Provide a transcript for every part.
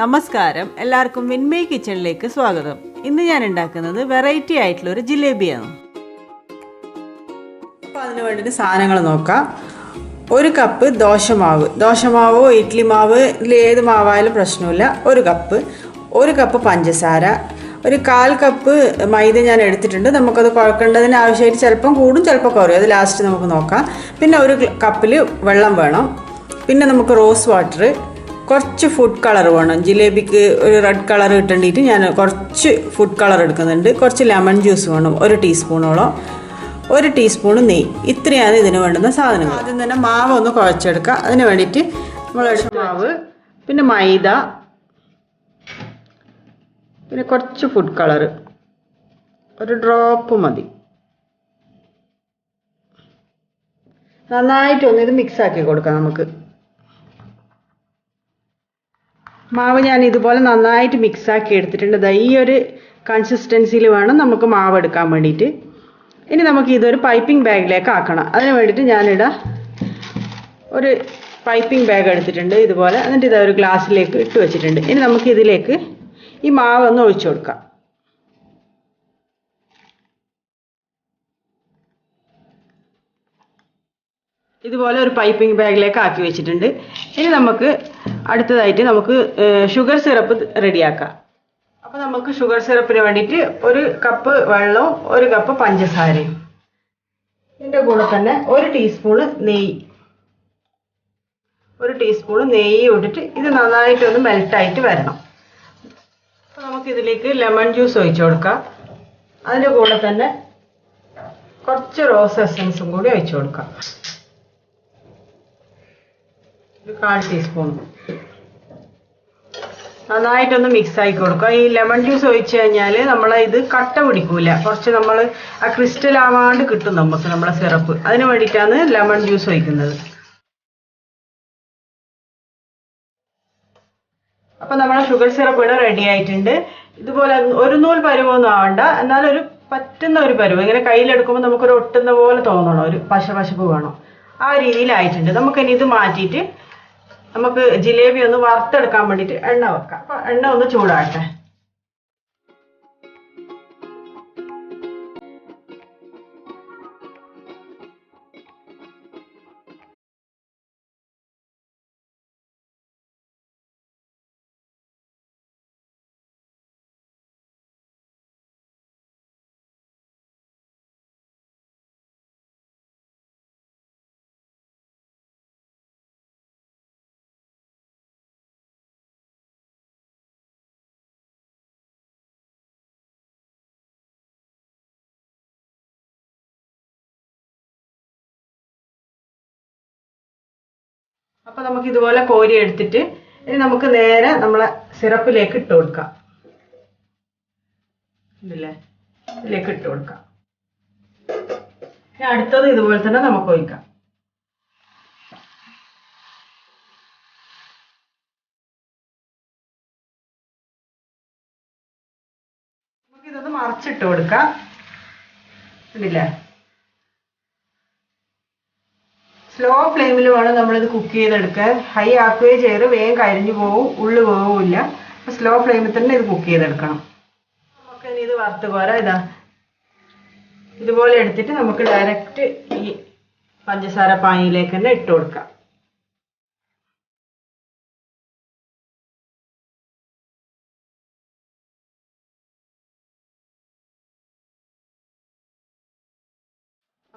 നമസ്കാരം, എല്ലാവർക്കും വിൻമയ് കിച്ചണിലേക്ക് സ്വാഗതം. ഇന്ന് ഞാൻ ഉണ്ടാക്കുന്നത് വെറൈറ്റി ആയിട്ടുള്ളൊരു ജിലേബിയാണ്. അപ്പോൾ അതിന് വേണ്ടിയിട്ട് സാധനങ്ങൾ നോക്കാം. 1 കപ്പ് ദോശമാവോ ഇഡ്ഡലി മാവ് ഇതിൽ ഏത് മാവായാലും പ്രശ്നമില്ല. 1 കപ്പ്, 1 കപ്പ് പഞ്ചസാര, 1/4 കപ്പ് മൈദ ഞാൻ എടുത്തിട്ടുണ്ട്. നമുക്കത് കുഴക്കേണ്ടതിന് ആവശ്യമായിട്ട് ചിലപ്പം കൂടും ചിലപ്പോൾ കുറയും, അത് ലാസ്റ്റ് നമുക്ക് നോക്കാം. പിന്നെ 1 കപ്പിൽ വെള്ളം വേണം. പിന്നെ നമുക്ക് റോസ് വാട്ടർ, കുറച്ച് ഫുഡ് കളർ വേണം. ജിലേബിക്ക് ഒരു റെഡ് കളർ കിട്ടേണ്ടിയിട്ട് ഞാൻ കുറച്ച് ഫുഡ് കളർ എടുക്കുന്നുണ്ട്. കുറച്ച് ലെമൺ ജ്യൂസ് വേണം, 1 ടീസ്പൂണോളം, 1 ടീസ്പൂൺ നെയ്യ്. ഇത്രയാണ് ഇതിന് വേണ്ടുന്ന സാധനങ്ങൾ. ആദ്യം തന്നെ മാവ് ഒന്ന് കുഴച്ചെടുക്കുക. അതിന് വേണ്ടിയിട്ട് നമ്മൾ മാവ്, പിന്നെ മൈദ, പിന്നെ കുറച്ച് ഫുഡ് കളർ, 1 ഡ്രോപ്പ് മതി. നന്നായിട്ടൊന്ന് ഇത് മിക്സാക്കി കൊടുക്കാം. നമുക്ക് മാവ് ഞാൻ ഇതുപോലെ നന്നായിട്ട് മിക്സാക്കി എടുത്തിട്ടുണ്ട്. ഈ ഒരു കൺസിസ്റ്റൻസിയിൽ വേണം നമുക്ക് മാവ് എടുക്കാൻ വേണ്ടിയിട്ട്. ഇനി നമുക്ക് ഇതൊരു പൈപ്പിംഗ് ബാഗിലേക്ക് ആക്കണം. അതിന് വേണ്ടിയിട്ട് ഞാനിവിടെ ഒരു പൈപ്പിംഗ് ബാഗ് എടുത്തിട്ടുണ്ട് ഇതുപോലെ. എന്നിട്ട് ഇതാ ഒരു ഗ്ലാസ്സിലേക്ക് ഇട്ട് വെച്ചിട്ടുണ്ട്. ഇനി നമുക്ക് ഇതിലേക്ക് ഈ മാവ് ഒന്ന് ഒഴിച്ചു കൊടുക്കാം. ഇതുപോലെ ഒരു പൈപ്പിംഗ് ബാഗിലേക്ക് ആക്കി വെച്ചിട്ടുണ്ട്. ഇനി നമുക്ക് അടുത്തതായിട്ട് നമുക്ക് ഷുഗർ സിറപ്പ് റെഡിയാക്കാം. അപ്പോൾ നമുക്ക് ഷുഗർ സിറപ്പിന് വേണ്ടിയിട്ട് 1 കപ്പ് വെള്ളവും 1 കപ്പ് പഞ്ചസാരയും, ഇതിൻ്റെ കൂടെ തന്നെ 1 ടീസ്പൂണ് നെയ്യ്, 1 ടീസ്പൂൺ നെയ്യ് ഇട്ടിട്ട് ഇത് നന്നായിട്ടൊന്ന് മെൽട്ടായിട്ട് വരണം. അപ്പോൾ നമുക്കിതിലേക്ക് ലെമൺ ജ്യൂസ് ഒഴിച്ചു കൊടുക്കാം. അതിൻ്റെ കൂടെ തന്നെ കുറച്ച് റോസ് എസൻസും കൂടി ഒഴിച്ചു കൊടുക്കാം, 1/4 ടീസ്പൂൺ. നന്നായിട്ടൊന്ന് മിക്സ് ആക്കി കൊടുക്കുക. ഈ ലെമൺ ജ്യൂസ് ഒഴിച്ച് കഴിഞ്ഞാൽ നമ്മളെ ഇത് കട്ട പിടിക്കൂല, കുറച്ച് നമ്മൾ ആ ക്രിസ്റ്റൽ ആവാണ്ട് കിട്ടും നമുക്ക് നമ്മളെ സിറപ്പ്. അതിന് വേണ്ടിയിട്ടാണ് ലെമൺ ജ്യൂസ് ഒഴിക്കുന്നത്. അപ്പം നമ്മളെ ഷുഗർ സിറപ്പ് ഇവിടെ റെഡി ആയിട്ടുണ്ട്. ഇതുപോലെ ഒരു നൂൽ പരുവൊന്നും ആവണ്ട, എന്നാലൊരു പറ്റുന്ന ഒരു പരുവ്, ഇങ്ങനെ കയ്യിലെടുക്കുമ്പോൾ നമുക്കൊരു ഒട്ടുന്ന പോലെ തോന്നണം, ഒരു പശപശപ്പ് വേണം, ആ രീതിയിലായിട്ടുണ്ട്. നമുക്കിനി ഇത് മാറ്റിയിട്ട് നമുക്ക് ജിലേബി ഒന്ന് വറുത്തെടുക്കാൻ വേണ്ടിയിട്ട് എണ്ണ വെക്കാം. അപ്പോൾ എണ്ണ ഒന്ന് ചൂടാകട്ടെ. അപ്പോൾ നമുക്ക് ഇതുപോലെ കോരി എടുത്തിട്ട് ഇനി നമുക്ക് നേരെ നമ്മളെ സിറപ്പിലേക്ക് ഇട്ട് കൊടുക്കാം. ഇല്ലേ, ഇതിലേക്ക് ഇട്ട് കൊടുക്കാം. ഇനി അടുത്തത് ഇതുപോലെ തന്നെ നമുക്ക് ഒഴിക്കാം. നമുക്കിതൊന്ന് മറിച്ചിട്ട് കൊടുക്കാം. ഇല്ലേ, സ്ലോ ഫ്ലെയിമിൽ വേണം നമ്മളിത് കുക്ക് ചെയ്തെടുക്കാൻ. ഹൈ ആക്കുകയും ചെയ്ത് വേഗം കരിഞ്ഞു പോവും, ഉള്ളു പോവില്ല. അപ്പോൾ സ്ലോ ഫ്ലെയിമിൽ തന്നെ ഇത് കുക്ക് ചെയ്തെടുക്കണം. നമുക്ക് ഇനി ഇത് വറുത്ത് പോരാ. ഇതാ ഇതുപോലെ എടുത്തിട്ട് നമുക്ക് ഡയറക്റ്റ് ഈ പഞ്ചസാര പാനിയിലേക്ക് തന്നെ ഇട്ട് കൊടുക്കാം.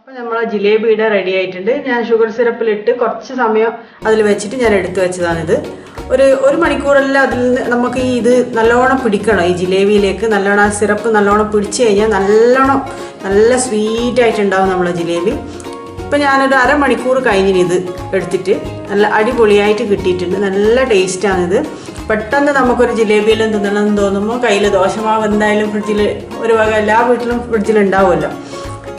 അപ്പോൾ നമ്മളെ ജിലേബി ഇവിടെ റെഡി ആയിട്ടുണ്ട്. ഞാൻ ഷുഗർ സിറപ്പിലിട്ട് കുറച്ച് സമയം അതിൽ വെച്ചിട്ട് ഞാൻ എടുത്തു വെച്ചതാണിത്. ഒരു മണിക്കൂറെല്ലാം അതിൽ നമുക്ക് ഇത് നല്ലോണം പിടിക്കണം. ഈ ജിലേബിയിലേക്ക് നല്ലോണം ആ സിറപ്പ് നല്ലോണം പിടിച്ച് കഴിഞ്ഞാൽ നല്ല സ്വീറ്റായിട്ടുണ്ടാവും നമ്മളെ ജിലേബി. ഇപ്പം ഞാനൊരു അരമണിക്കൂർ കഴിഞ്ഞിന് ഇത് എടുത്തിട്ട് നല്ല അടിപൊളിയായിട്ട് കിട്ടിയിട്ടുണ്ട്. നല്ല ടേസ്റ്റാണിത്. പെട്ടെന്ന് നമുക്കൊരു ജിലേബിയെല്ലാം തിന്നണമെന്ന് തോന്നുമ്പോൾ കയ്യിൽ ദോശമാവ് എന്തായാലും ഫ്രിഡ്ജിൽ ഒരു വക എല്ലാ വീട്ടിലും ഫ്രിഡ്ജിലുണ്ടാവുമല്ലോ.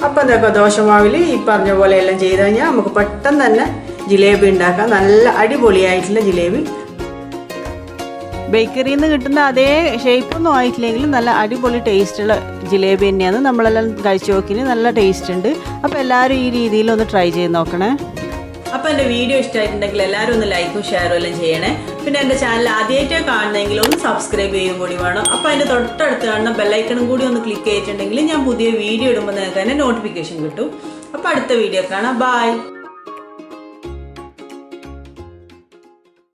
അപ്പം എന്തൊക്കെ ദോശമാവിൽ ഈ പറഞ്ഞ പോലെ എല്ലാം ചെയ്ത് കഴിഞ്ഞാൽ നമുക്ക് പെട്ടെന്ന് തന്നെ ജിലേബി ഉണ്ടാക്കാം. നല്ല അടിപൊളിയായിട്ടുള്ള ജിലേബി. ബേക്കറിയിൽ നിന്ന് കിട്ടുന്ന അതേ ഷേപ്പൊന്നും ആയിട്ടില്ലെങ്കിലും നല്ല അടിപൊളി ടേസ്റ്റുള്ള ജിലേബി തന്നെയാണ്. നമ്മളെല്ലാം കഴിച്ച് നോക്കിന് നല്ല ടേസ്റ്റ് ഉണ്ട്. അപ്പോൾ എല്ലാവരും ഈ രീതിയിൽ ഒന്ന് ട്രൈ ചെയ്ത് നോക്കണേ. അപ്പോൾ എൻ്റെ വീഡിയോ ഇഷ്ടമായിട്ടുണ്ടെങ്കിൽ എല്ലാവരും ഒന്ന് ലൈക്കും ഷെയറും എല്ലാം ചെയ്യണേ. പിന്നെ എൻ്റെ ചാനൽ ആദ്യമായിട്ടേ കാണണമെങ്കിൽ ഒന്ന് സബ്സ്ക്രൈബ് ചെയ്യും കൂടി വേണം. അപ്പോൾ അതിൻ്റെ തൊട്ടടുത്ത് കാണുന്ന ബെല്ലൈക്കണും കൂടി ഒന്ന് ക്ലിക്ക് ചെയ്തിട്ടുണ്ടെങ്കിൽ ഞാൻ പുതിയ വീഡിയോ ഇടുമ്പോൾ നിങ്ങൾക്ക് തന്നെ നോട്ടിഫിക്കേഷൻ കിട്ടും. അപ്പോൾ അടുത്ത വീഡിയോ കാണാം. ബൈ.